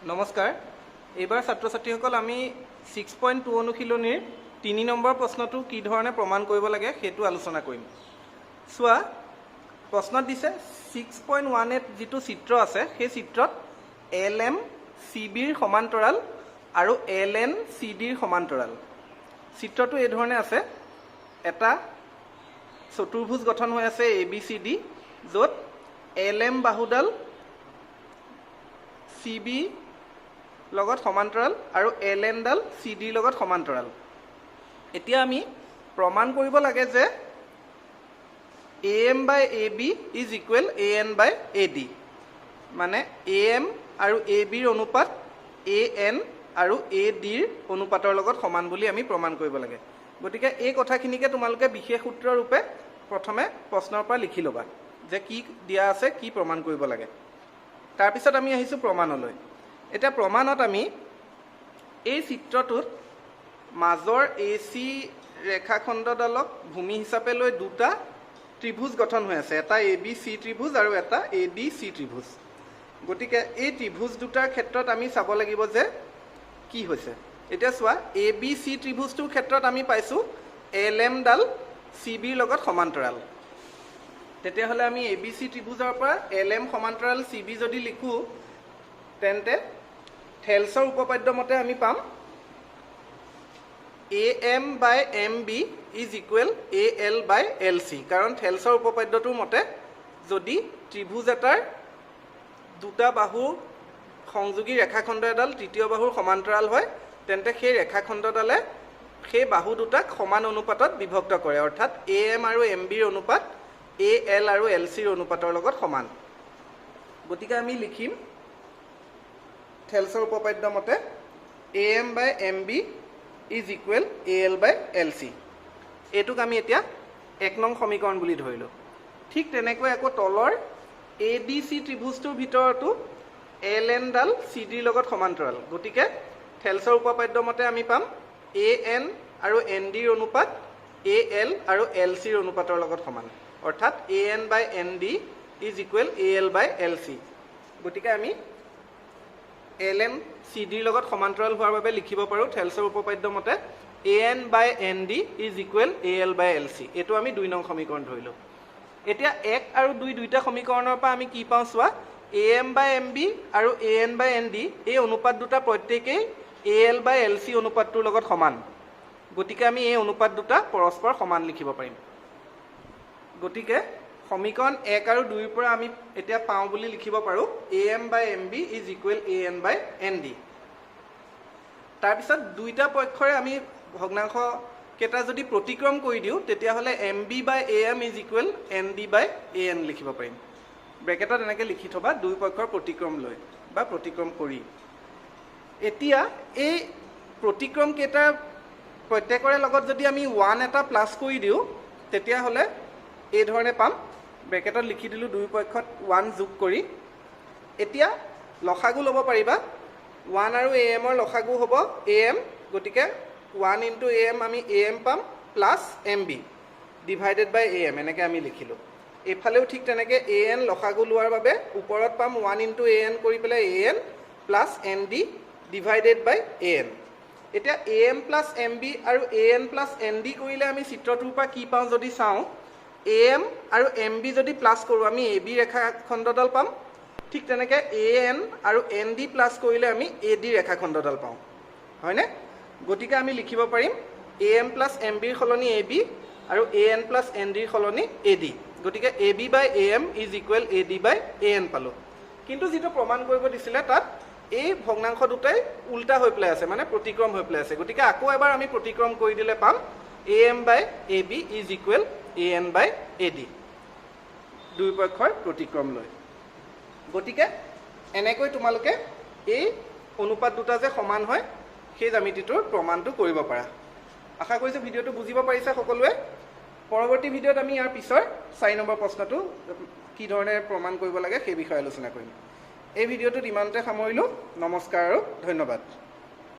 নমস্কাৰ এইবাৰ ছাত্ৰ ছাত্ৰীসকল আমি 6.2 অনুশীলনীৰ 3 নম্বৰ প্ৰশ্নটো কি ধৰণে প্ৰমাণ কৰিব লাগে সেইটো আলোচনা কৰিম। সোৱা প্ৰশ্নত দিছে 6.18 যেটো চিত্ৰ আছে সেই চিত্ৰত LM CB ৰ সমান্তৰাল আৰু LN CD ৰ সমান্তৰাল। চিত্ৰটো এই ধৰণে আছে, এটা চতুৰ্ভুজ গঠন হৈ আছে ABCD য'ত LM বাহুডাল CB লগত সমান্তৰাল আৰু LN ডাল CD লগত সমান্তৰাল। এতিয়া আমি প্ৰমাণ কৰিব লাগে যে AM by AB is equal AN by AD, মানে AM আৰু AB ৰ অনুপাত AN আৰু AD ৰ অনুপাতৰ লগত সমান বুলি আমি প্ৰমাণ কৰিব লাগে। গতিকে এই কথাখিনিকে তোমালোকে বিশেষ সূত্ৰ ৰূপে প্ৰথমে প্ৰশ্নৰ পৰা লিখি ল'বা যে কি দিয়া আছে, কি প্ৰমাণ কৰিব লাগে। তাৰ পিছত আমি আহিছো প্ৰমাণলৈ। এটা প্ৰমাণত আমি এই চিত্ৰটোত মাজৰ AC ৰেখাখণ্ডডালক ভূমি হিচাপে লৈ দুটা ত্ৰিভুজ গঠন হৈ আছে, এটা ABC ত্ৰিভুজ আৰু এটা ADC ত্ৰিভুজ। গতিকে এই ত্ৰিভুজ দুটাৰ ক্ষেত্ৰত আমি চাব লাগিব যে কি হৈছে। এতিয়া চোৱা ABC ত্ৰিভুজটোৰ ক্ষেত্ৰত আমি পাইছো LM ডাল CB ৰ লগত সমান্তৰাল। তেতিয়াহ'লে আমি ABC ত্ৰিভুজৰ পৰা LM সমান্তৰাল CB যদি লিখো তেন্তে থেলছৰ উপপাদ্য মতে আমি পাম AM by MB is equal AL by LC, কাৰণ থেলছৰ উপপাদ্যটোৰ মতে যদি ত্ৰিভুজ এটাৰ দুটা বাহু সংযোগী ৰেখাখণ্ড এডাল তৃতীয় বাহুৰ সমান্তৰাল হয় তেন্তে সেই ৰেখাখণ্ডডালে সেই বাহু দুটাক সমান অনুপাতত বিভক্ত কৰে, অৰ্থাৎ AM আৰু MB ৰ অনুপাত AL আৰু LC ৰ অনুপাতৰ লগত সমান। গতিকে আমি লিখিম থেলছৰ উপপাদ্য মতে AM by MB is equal AL by LC। এইটোক আমি এতিয়া 1 নং সমীকৰণ বুলি ধৰিলো। ঠিক তেনেকৈ আকৌ তলৰ ADC ত্ৰিভুজটোৰ ভিতৰতো LN ডাল CD ৰ লগত সমান্তৰাল। গতিকে থেলছৰ উপপাদ্য মতে আমি পাম AN আৰু ND ৰ অনুপাত AL আৰু LC ৰ অনুপাতৰ লগত সমান, অৰ্থাৎ AN by ND is equal AL by LC। গতিকে আমি LM CD ৰ লগত সমান্তৰাল হোৱাৰ বাবে লিখিব পাৰো থেলছৰ উপপাদ্য মতে AN by ND is equal AL by LC। এইটো আমি 2 নং সমীকৰণ ধৰিলো। এতিয়া 1 আৰু 2 দুইটা সমীকৰণৰ পৰা আমি কি পাওঁ চোৱা, AM by MB আৰু AN by ND এই অনুপাত দুটা প্ৰত্যেকেই AL by LC অনুপাতটোৰ লগত সমান। গতিকে আমি এই অনুপাত দুটা পৰস্পৰ সমান লিখিব পাৰিম। গতিকে সমীকৰণ 1 আৰু 2 ৰ পৰা আমি এতিয়া পাওঁ বুলি লিখিব পাৰো AM by MB is equal AN by ND। তাৰ পিছত দুইটা পক্ষৰে আমি ভগ্নাংশ কেইটা যদি প্ৰতিক্ৰম কৰি দিও তেতিয়াহ'লে MB by AM is equal ND by AN লিখিব পাৰিম। ব্ৰেকেটত এনেকৈ লিখি থবা দুই পক্ষৰ প্ৰতিক্ৰম লৈ বা প্ৰতিক্ৰম কৰি। এতিয়া এই প্ৰতিক্ৰম কেইটাৰ প্ৰত্যেকৰে লগত যদি আমি 1 এটা প্লাছ কৰি দিও তেতিয়াহ'লে এই ধৰণে পাম। ব্ৰেকেটত লিখি দিলো দুই পক্ষত 1 যোগ কৰি। এতিয়া লসাগু ল'ব পাৰিবা, 1 আৰু AM ৰ লসাগু হ'ব AM, গতিকে 1 into AM আমি AM পাম plus MB divided by AM এনেকৈ আমি লিখিলো। এইফালেও ঠিক তেনেকৈ AN লসাগু লোৱাৰ বাবে ওপৰত পাম 1 into AN কৰি পেলাই AN plus ND divided by AN। এতিয়া AM প্লাছ MB আৰু AN প্লাছ ND কৰিলে আমি চিত্ৰটোৰ পৰা কি পাওঁ যদি চাওঁ, AM আৰু MB যদি প্লাছ কৰোঁ আমি AB ৰেখাখণ্ডডাল পাম। ঠিক তেনেকৈ AN আৰু ND প্লাছ কৰিলে আমি AD ৰেখাখণ্ডডাল পাওঁ, হয়নে? গতিকে আমি লিখিব পাৰিম AM প্লাছ MB ৰ সলনি AB আৰু AN প্লাছ ND ৰ সলনি AD। গতিকে AB by AM is equal AD by AN পালোঁ। কিন্তু যিটো প্ৰমাণ কৰিব দিছিলে তাত এই ভগ্নাংশ দুটাই উল্টা হৈ পেলাই আছে, মানে প্ৰতিক্ৰম হৈ পেলাই আছে। গতিকে আকৌ এবাৰ আমি প্ৰতিক্ৰম কৰি দিলে পাম AM by AB is equal AN by AD, দুই পক্ষৰ প্ৰতিক্ৰম লৈ। গতিকে এনেকৈ তোমালোকে এই অনুপাত দুটা যে সমান হয় সেই জ্যামিতিটোৰ প্ৰমাণটো কৰিব পাৰা। আশা কৰিছোঁ ভিডিঅ'টো বুজিব পাৰিছা সকলোৱে। পৰৱৰ্তী ভিডিঅ'ত আমি ইয়াৰ পিছৰ 4 নম্বৰ প্ৰশ্নটো কি ধৰণে প্ৰমাণ কৰিব লাগে সেই বিষয়ে আলোচনা কৰিম। এই ভিডিঅ'টোত ইমানতে সামৰিলোঁ। নমস্কাৰ আৰু ধন্যবাদ।